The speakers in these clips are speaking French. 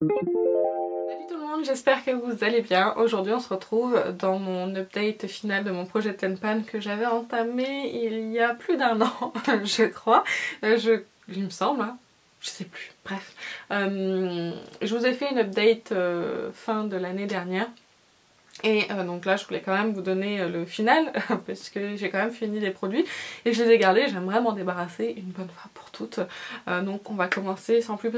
Salut tout le monde, j'espère que vous allez bien. Aujourd'hui on se retrouve dans mon update final de mon projet Ten Pan que j'avais entamé il y a plus d'1 an, je crois. Il me semble, hein. Je sais plus, bref. Je vous ai fait une update fin de l'année dernière. Et donc là je voulais quand même vous donner le final parce que j'ai quand même fini les produits et je les ai gardés, j'aimerais m'en débarrasser une bonne fois pour toutes. Donc on va commencer sans plus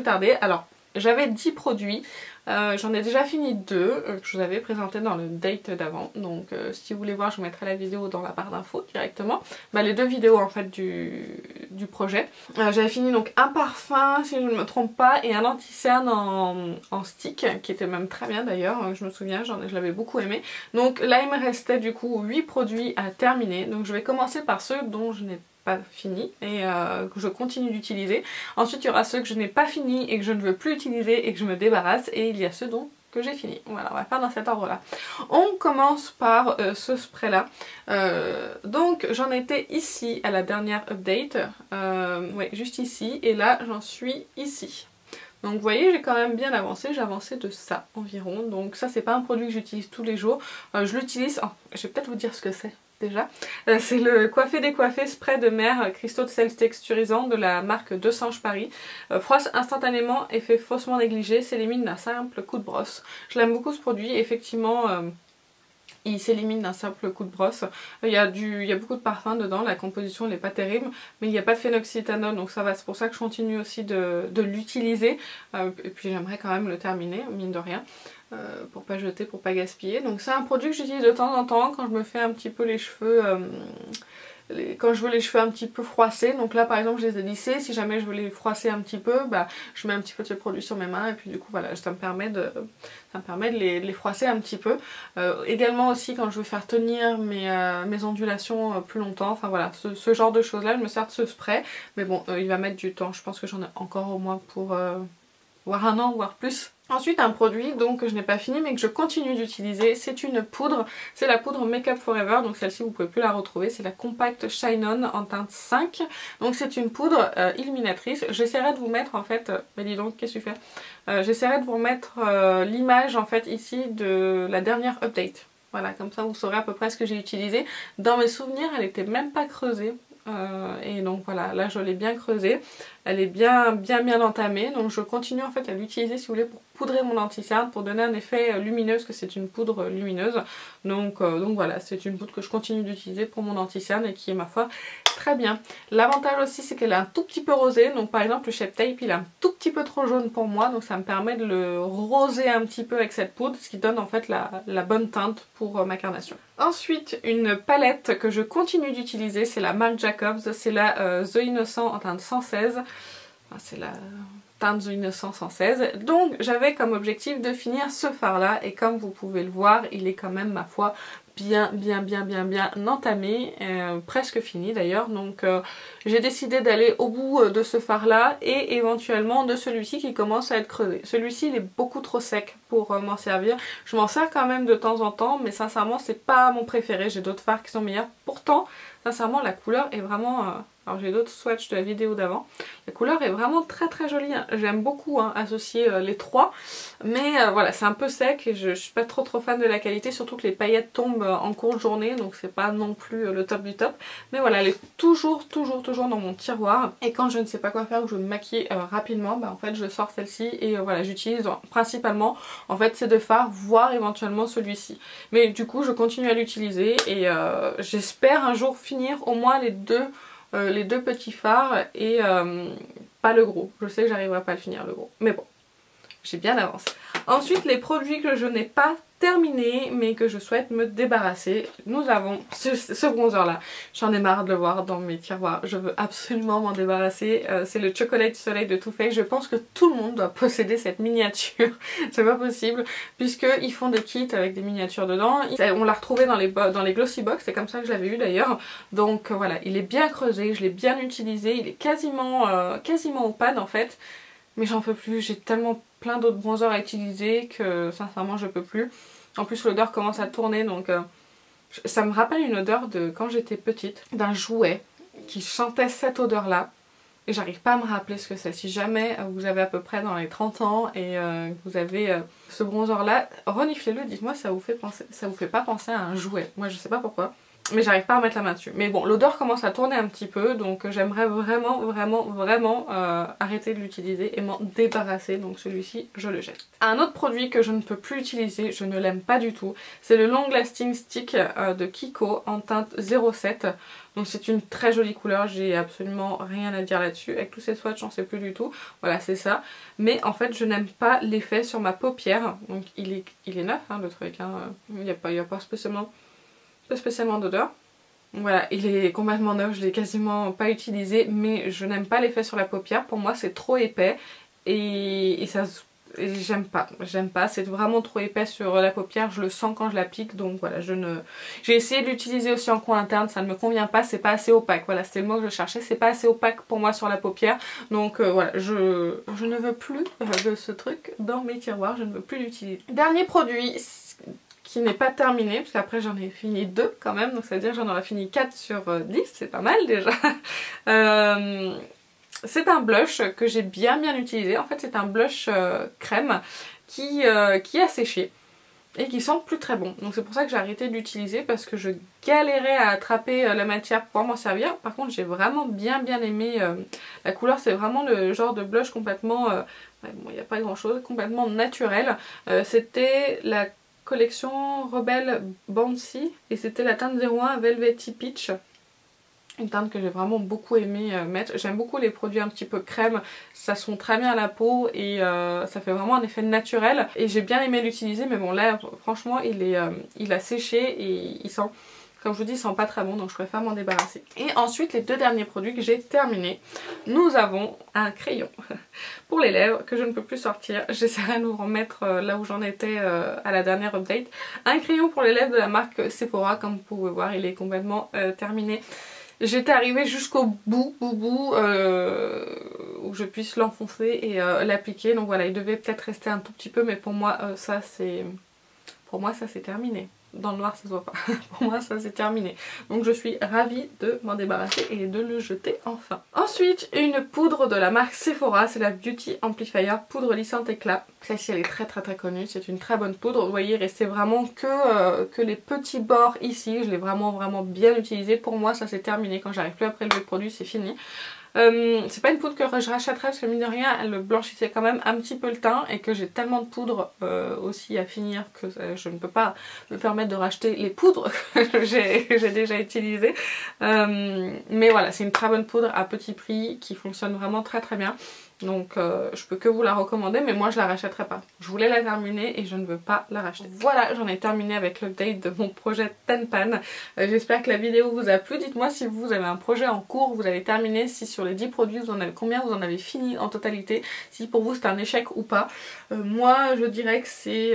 tarder. Alors j'avais 10 produits, j'en ai déjà fini 2 que je vous avais présenté dans le date d'avant. Donc si vous voulez voir, je vous mettrai la vidéo dans la barre d'infos directement. Les 2 vidéos en fait du projet. J'avais fini donc un parfum si je ne me trompe pas et un anti-cerne en stick qui était même très bien d'ailleurs, je me souviens, je l'avais beaucoup aimé. Donc là il me restait du coup 8 produits à terminer. Donc je vais commencer par ceux dont je n'ai pas fini et que je continue d'utiliser. Ensuite il y aura ceux que je n'ai pas fini et que je ne veux plus utiliser et que je me débarrasse, et il y a ceux dont que j'ai fini. Voilà, on va faire dans cet ordre là. On commence par ce spray là. Donc j'en étais ici à la dernière update, ouais, juste ici, et là j'en suis ici. Donc vous voyez, j'ai quand même bien avancé, j'ai avancé de ça environ. Donc ça c'est pas un produit que j'utilise tous les jours, je l'utilise, je vais peut-être vous dire ce que c'est déjà. C'est le Coiffé Décoiffé spray de mer cristaux de sel texturisant de la marque Deux Sanges Paris. Froisse instantanément, effet faussement négligé, s'élimine d'un simple coup de brosse. Je l'aime beaucoup ce produit, effectivement. Il s'élimine d'un simple coup de brosse. Il y a beaucoup de parfum dedans, la composition n'est pas terrible, mais il n'y a pas de phénoxyéthanol, donc ça va, c'est pour ça que je continue aussi de l'utiliser. Et puis j'aimerais quand même le terminer, mine de rien, pour pas jeter, pour pas gaspiller. Donc c'est un produit que j'utilise de temps en temps quand je me fais un petit peu les cheveux... quand je veux les cheveux un petit peu froissés. Donc là par exemple je les ai lissés, si jamais je veux les froisser un petit peu, je mets un petit peu de ce produit sur mes mains et puis du coup voilà, ça me permet de les froisser un petit peu. Également aussi quand je veux faire tenir mes ondulations plus longtemps, enfin voilà, ce genre de choses là, je me sers de ce spray, mais bon il va mettre du temps, je pense que j'en ai encore au moins pour voire 1 an, voire plus. Ensuite un produit donc que je n'ai pas fini mais que je continue d'utiliser, c'est une poudre, c'est la poudre Make Up Forever, donc celle-ci vous pouvez plus la retrouver, c'est la Compact Shine On en teinte 5. Donc c'est une poudre illuminatrice. J'essaierai de vous mettre en fait, mais dis donc qu'est-ce que tu fais, j'essaierai de vous mettre l'image en fait ici de la dernière update. Voilà, comme ça vous saurez à peu près ce que j'ai utilisé. Dans mes souvenirs elle était même pas creusée. Et donc voilà, là je l'ai bien creusée, elle est bien entamée, donc je continue en fait à l'utiliser si vous voulez pour poudrer mon anti-cerne, pour donner un effet lumineux, parce que c'est une poudre lumineuse. Donc voilà, c'est une poudre que je continue d'utiliser pour mon anti-cerne et qui est ma foi très bien. L'avantage aussi c'est qu'elle est un tout petit peu rosée, donc par exemple le Shape Tape il est un tout petit peu trop jaune pour moi, donc ça me permet de le roser un petit peu avec cette poudre, ce qui donne en fait la bonne teinte pour ma carnation. Ensuite une palette que je continue d'utiliser, c'est la Marc Jacobs, c'est la The Innocent en teinte 116, enfin, c'est la teinte The Innocent 116, donc j'avais comme objectif de finir ce fard là, et comme vous pouvez le voir il est quand même ma foi bien entamé, presque fini d'ailleurs, donc j'ai décidé d'aller au bout de ce fard là et éventuellement de celui-ci qui commence à être creusé. Celui-ci il est beaucoup trop sec pour m'en servir, je m'en sers quand même de temps en temps mais sincèrement c'est pas mon préféré, j'ai d'autres fards qui sont meilleurs. Pourtant sincèrement la couleur est vraiment... alors j'ai d'autres swatchs de la vidéo d'avant. La couleur est vraiment très jolie, hein. J'aime beaucoup associer les trois. Mais voilà, c'est un peu sec et je suis pas trop fan de la qualité. Surtout que les paillettes tombent en cours de journée. Donc c'est pas non plus le top du top. Mais voilà, elle est toujours dans mon tiroir. Et quand je ne sais pas quoi faire ou je veux me maquiller rapidement, en fait je sors celle-ci. Et voilà, j'utilise principalement en fait ces 2 fards, voire éventuellement celui-ci. Mais du coup je continue à l'utiliser. Et j'espère un jour finir au moins les deux petits fards et pas le gros. Je sais que j'arriverai pas à le finir le gros, mais bon, j'ai bien avancé. Ensuite les produits que je n'ai pas terminé mais que je souhaite me débarrasser, nous avons ce bronzer là, j'en ai marre de le voir dans mes tiroirs, je veux absolument m'en débarrasser. C'est le Chocolate Soleil de Too Faced. Je pense que tout le monde doit posséder cette miniature, c'est pas possible puisqu'ils font des kits avec des miniatures dedans. On l'a retrouvé dans les Glossy Box, c'est comme ça que je l'avais eu d'ailleurs. Donc voilà, il est bien creusé, je l'ai bien utilisé, il est quasiment opaque en fait. Mais j'en peux plus, j'ai tellement plein d'autres bronzers à utiliser que sincèrement je peux plus. En plus l'odeur commence à tourner, donc ça me rappelle une odeur de quand j'étais petite, d'un jouet qui chantait cette odeur là. et j'arrive pas à me rappeler ce que c'est. Si jamais vous avez à peu près dans les 30 ans et que vous avez ce bronzer là, reniflez-le, dites-moi si ça vous fait pas penser à un jouet. Moi je sais pas pourquoi, mais j'arrive pas à mettre la main dessus. Mais bon, l'odeur commence à tourner un petit peu, donc j'aimerais vraiment arrêter de l'utiliser et m'en débarrasser. Donc celui-ci, je le jette. Un autre produit que je ne peux plus utiliser, je ne l'aime pas du tout, c'est le Long Lasting Stick de Kiko en teinte 07. Donc c'est une très jolie couleur, j'ai absolument rien à dire là-dessus. Avec tous ces swatchs, j'en sais plus du tout. Voilà, c'est ça. Mais en fait, je n'aime pas l'effet sur ma paupière. Donc il est neuf, hein, le truc. Hein. Il n'y a pas spécialement d'odeur. Voilà, il est complètement neuf, je l'ai quasiment pas utilisé, mais je n'aime pas l'effet sur la paupière. Pour moi, c'est trop épais et ça j'aime pas, c'est vraiment trop épais sur la paupière, je le sens quand je l'applique, donc voilà, j'ai essayé de l'utiliser aussi en coin interne, ça ne me convient pas, c'est pas assez opaque, voilà, c'était le mot que je cherchais, c'est pas assez opaque pour moi sur la paupière, donc voilà, je ne veux plus de ce truc dans mes tiroirs, je ne veux plus l'utiliser. Dernier produit qui n'est pas terminé, parce qu'après j'en ai fini 2 quand même, donc ça veut dire que j'en aurais fini 4 sur 10, c'est pas mal déjà. C'est un blush que j'ai bien utilisé. En fait c'est un blush crème qui a séché et qui sent plus très bon. Donc c'est pour ça que j'ai arrêté de l'utiliser parce que je galérais à attraper la matière pour m'en servir. Par contre j'ai vraiment bien aimé la couleur. C'est vraiment le genre de blush complètement, bon il n'y a pas grand chose, complètement naturel. C'était la collection Rebelle Bouncy et c'était la teinte 01 Velvety Peach. Une teinte que j'ai vraiment beaucoup aimé mettre. J'aime beaucoup les produits un petit peu crème, ça sent très bien à la peau et ça fait vraiment un effet naturel. Et j'ai bien aimé l'utiliser, mais bon là franchement il a séché et il sent, comme je vous dis, il sent pas très bon, donc je préfère m'en débarrasser. Et ensuite les deux derniers produits que j'ai terminés, nous avons un crayon pour les lèvres que je ne peux plus sortir. J'essaierai de vous remettre là où j'en étais à la dernière update. Un crayon pour les lèvres de la marque Sephora, comme vous pouvez voir il est complètement terminé. J'étais arrivée jusqu'au bout où je puisse l'enfoncer et l'appliquer. Donc voilà, il devait peut-être rester un tout petit peu, mais pour moi ça c'est terminé. Dans le noir ça se voit pas. Pour moi ça c'est terminé. Donc je suis ravie de m'en débarrasser et de le jeter enfin. Ensuite une poudre de la marque Sephora, c'est la Beauty Amplifier poudre lissante éclat. Celle-ci elle est très connue, c'est une très bonne poudre. Vous voyez il restait vraiment que les petits bords ici. Je l'ai vraiment bien utilisée. Pour moi ça c'est terminé, quand j'arrive plus à prélever le produit c'est fini. C'est pas une poudre que je rachèterais parce que mine de rien elle blanchissait quand même un petit peu le teint et que j'ai tellement de poudre aussi à finir que je ne peux pas me permettre de racheter les poudres que j'ai déjà utilisées. Mais voilà, c'est une très bonne poudre à petit prix qui fonctionne vraiment très bien. Donc je peux que vous la recommander, mais moi je la rachèterai pas. Je voulais la terminer et je ne veux pas la racheter. Voilà, j'en ai terminé avec l'update de mon projet Tenpan. J'espère que la vidéo vous a plu. Dites-moi si vous avez un projet en cours, vous avez terminé, si sur les 10 produits vous en avez combien vous en avez fini en totalité, si pour vous c'est un échec ou pas. Moi je dirais que c'est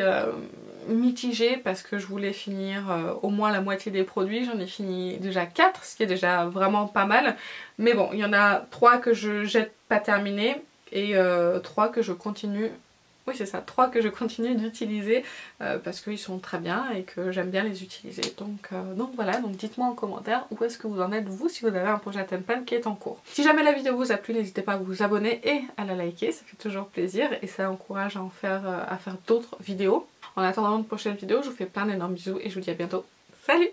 mitigé parce que je voulais finir au moins la moitié des produits. J'en ai fini déjà 4, ce qui est déjà vraiment pas mal. Mais bon, il y en a 3 que je jette pas terminées et 3 que je continue. Oui c'est ça, 3 que je continue d'utiliser parce qu'ils sont très bien et que j'aime bien les utiliser. Donc voilà, donc dites-moi en commentaire où est-ce que vous en êtes vous si vous avez un projet Tenpan qui est en cours. Si jamais la vidéo vous a plu, n'hésitez pas à vous abonner et à la liker, ça fait toujours plaisir et ça encourage à faire d'autres vidéos. En attendant une prochaine vidéo, je vous fais plein d'énormes bisous et je vous dis à bientôt. Salut!